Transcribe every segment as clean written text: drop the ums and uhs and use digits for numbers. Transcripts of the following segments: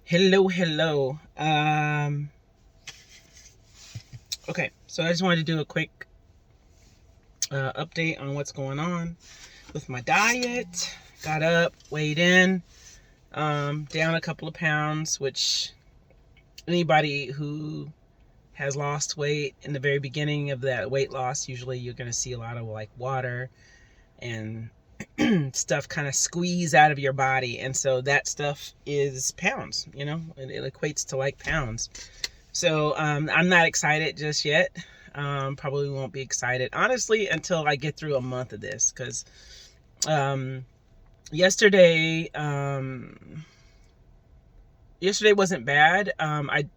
Hello. Okay, so I just wanted to do a quick update on what's going on with my diet. Got up, weighed in, down a couple of pounds, which anybody who has lost weight in the very beginning of that weight loss, usually you're going to see a lot of like water and stuff kind of squeeze out of your body. And so that stuff is pounds, it equates to like pounds. So I'm not excited just yet. Probably won't be excited, honestly, until I get through a month of this. Because yesterday wasn't bad. I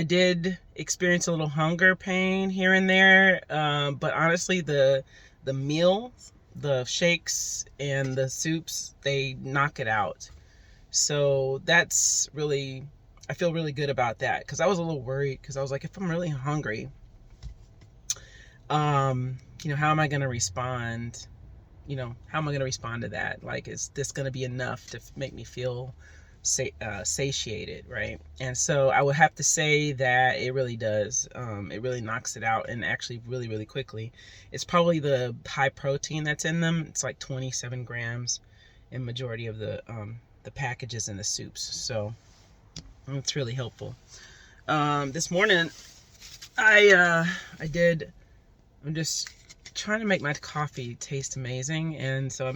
did experience a little hunger pain here and there, but honestly, the meals, the shakes, and the soups, they knock it out. So that's really, I feel really good about that, because I was a little worried, because I was like, if I'm really hungry, how am I going to respond? How am I going to respond to that? Like, is this going to be enough to make me feel satiated, right? And so I would have to say that it really does. It really knocks it out, and actually really, really quickly. It's probably the high protein that's in them. It's like 27 grams in majority of the packages in the soups. So it's really helpful. This morning, I'm just trying to make my coffee taste amazing, and so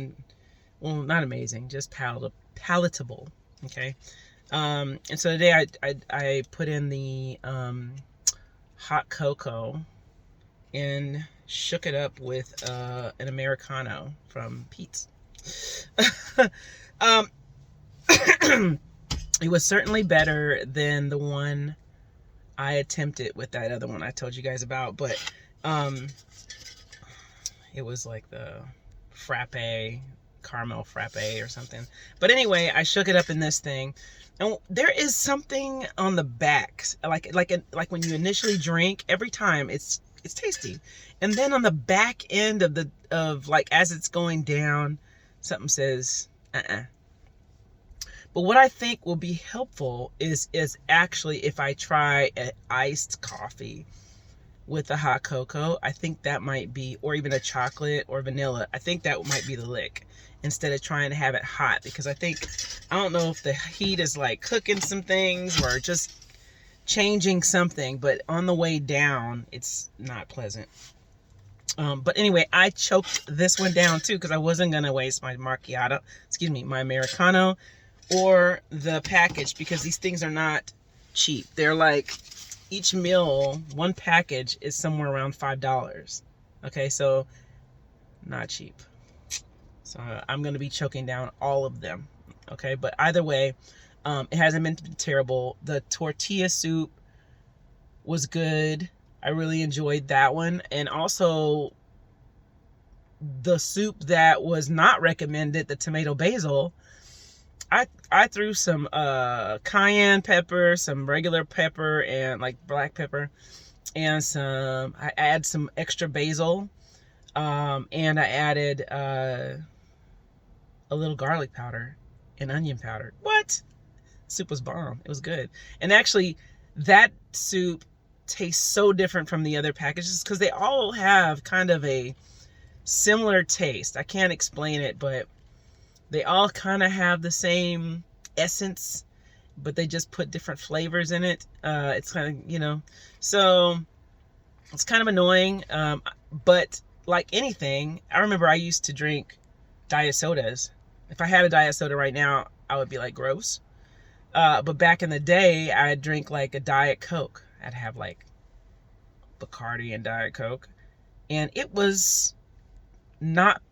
not amazing, just palatable. Okay. And so today I put in the hot cocoa and shook it up with an Americano from Peet's. It was certainly better than the one I attempted with that other one I told you guys about, but it was like the caramel frappe or something. But anyway, I shook it up in this thing, and there is something on the back, like when you initially drink, every time it's tasty, and then on the back end of like as it's going down, something says But what I think will be helpful is actually if I try an iced coffee with a hot cocoa. I think that might be, or even a chocolate or vanilla. I think that might be the lick, instead of trying to have it hot, because I don't know if the heat is like cooking some things or just changing something, but on the way down, it's not pleasant. But anyway, I choked this one down too, because I wasn't going to waste my my Americano or the package, because these things are not cheap. They're like, each meal, one package is somewhere around $5. Okay, so not cheap. So I'm going to be choking down all of them. Okay, but either way, it hasn't been terrible. The tortilla soup was good. I really enjoyed that one. And also the soup that was not recommended, the tomato basil, I threw some cayenne pepper, some regular pepper, and like black pepper, and I add some extra basil, and I added a little garlic powder and onion powder. What? Soup was bomb. It was good. And actually, that soup tastes so different from the other packages, because they all have kind of a similar taste. I can't explain it, but they all kind of have the same essence, but they just put different flavors in it. It's kind of, so it's kind of annoying. But like anything, I remember I used to drink diet sodas. If I had a diet soda right now, I would be like, gross. But back in the day, I'd drink like a Diet Coke. I'd have like Bacardi and Diet Coke. And it was not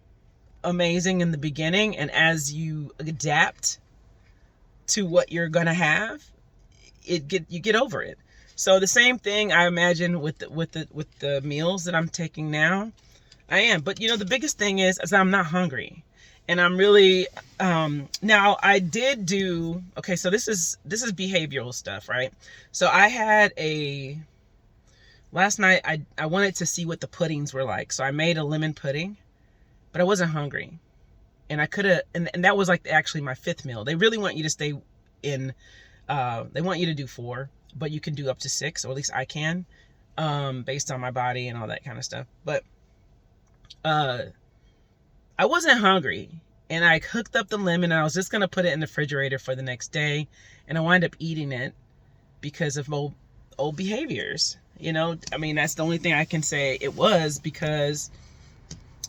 amazing in the beginning, and as you adapt to what you're gonna have, you get over it. So the same thing I imagine with the meals that I'm taking now. I am, but the biggest thing is I'm not hungry, and I'm really now I did do okay. So this is behavioral stuff, right? So I had last night I wanted to see what the puddings were like, so I made a lemon pudding. But I wasn't hungry, and I could have, and that was like actually my fifth meal. They really want you to stay in, they want you to do 4, but you can do up to 6, or at least I can, based on my body and all that kind of stuff. But I wasn't hungry, and I hooked up the lemon, and I was just going to put it in the refrigerator for the next day, and I wound up eating it because of old behaviors. You know, I mean, that's the only thing I can say it was, because,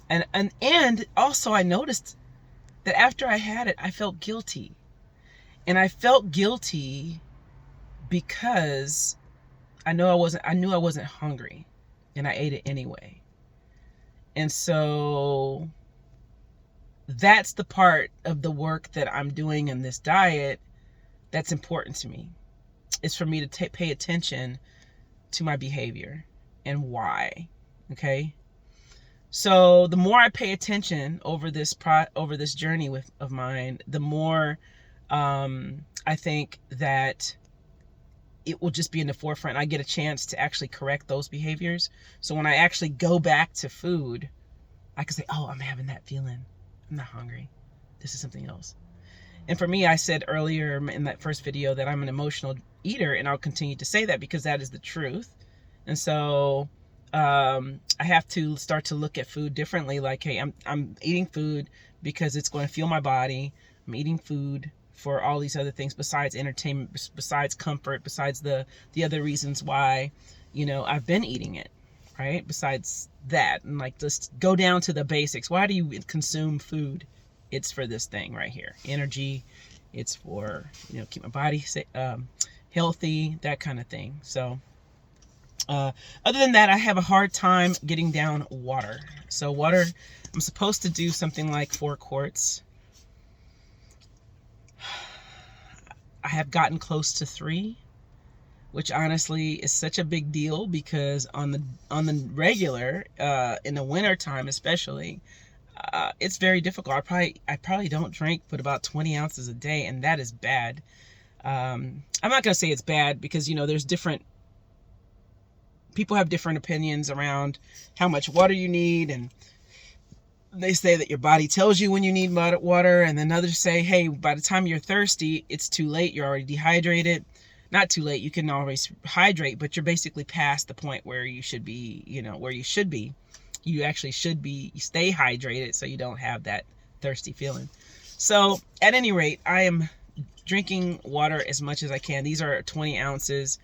and also I noticed that after I had it, I felt guilty. And I felt guilty because I knew I wasn't hungry, and I ate it anyway. And so that's the part of the work that I'm doing in this diet that's important to me. It's for me to pay attention to my behavior and why. Okay. So the more I pay attention over this journey of mine, the more I think that it will just be in the forefront. I get a chance to actually correct those behaviors. So when I actually go back to food, I can say, oh, I'm having that feeling. I'm not hungry. This is something else. And for me, I said earlier in that first video that I'm an emotional eater, and I'll continue to say that because that is the truth. And so I have to start to look at food differently. Like, hey, I'm eating food because it's going to fuel my body. I'm eating food for all these other things besides entertainment, besides comfort, besides the other reasons why, you know, I've been eating it, right? Besides that, and like, just go down to the basics. Why do you consume food? It's for this thing right here, energy. It's for, you know, keep my body healthy, that kind of thing. So other than that, I have a hard time getting down water. So water, I'm supposed to do something like 4 quarts. I have gotten close to 3, which honestly is such a big deal, because on the regular, in the winter time especially, it's very difficult. I probably don't drink but about 20 ounces a day, and that is bad. I'm not gonna say it's bad, because, you know, there's different people have different opinions around how much water you need, and they say that your body tells you when you need water, and then others say, hey, by the time you're thirsty, it's too late, you're already dehydrated. Not too late, you can always hydrate, but you're basically past the point where you should be, you know, where you should be. You actually should be, stay hydrated so you don't have that thirsty feeling. So at any rate, I am drinking water as much as I can. These are 20 ounces,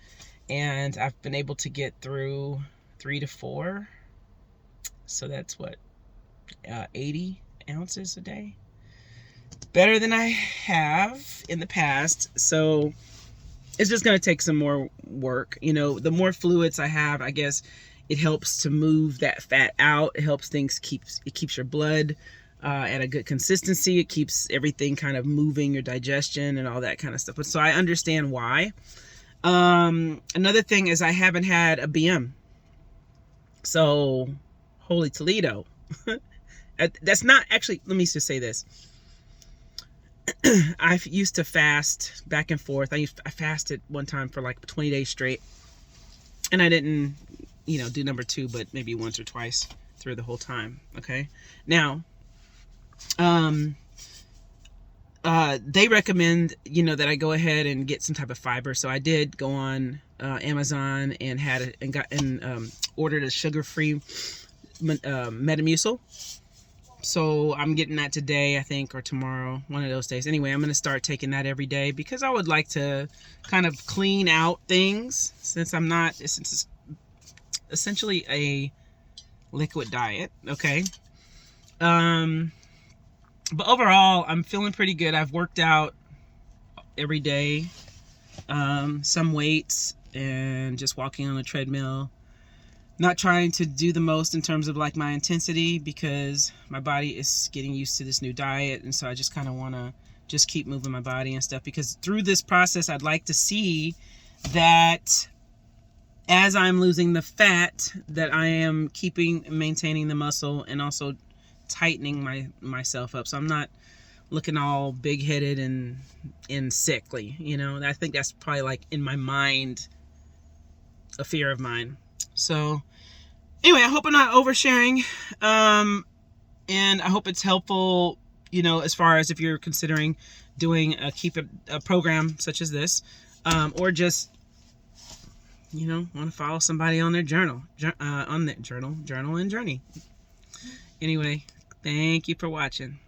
and I've been able to get through 3 to 4. So that's what, 80 ounces a day. Better than I have in the past. So it's just going to take some more work. You know, the more fluids I have, I guess it helps to move that fat out. It helps things, it keeps your blood at a good consistency. It keeps everything kind of moving, your digestion and all that kind of stuff. But so I understand why. Another thing is I haven't had a BM. So holy Toledo. That's not actually, let me just say this. I used to fast back and forth. I fasted one time for like 20 days straight, and I didn't, you know, do number 2, but maybe once or twice through the whole time. Okay. Now, they recommend, you know, that I go ahead and get some type of fiber. So I did go on Amazon and ordered a sugar-free Metamucil. So I'm getting that today, I think, or tomorrow, one of those days. Anyway, I'm going to start taking that every day, because I would like to kind of clean out things, since it's essentially a liquid diet. Okay. But overall, I'm feeling pretty good. I've worked out every day, some weights, and just walking on a treadmill. Not trying to do the most in terms of like my intensity, because my body is getting used to this new diet. And so I just kind of want to just keep moving my body and stuff, because through this process, I'd like to see that as I'm losing the fat, that I am maintaining the muscle, and also tightening myself up. So I'm not looking all big-headed and sickly, you know. I think that's probably like in my mind, a fear of mine. So anyway, I hope I'm not oversharing, and I hope it's helpful you know, as far as if you're considering doing a program such as this, or just, you know, want to follow somebody on their journal and journey. Anyway, thank you for watching.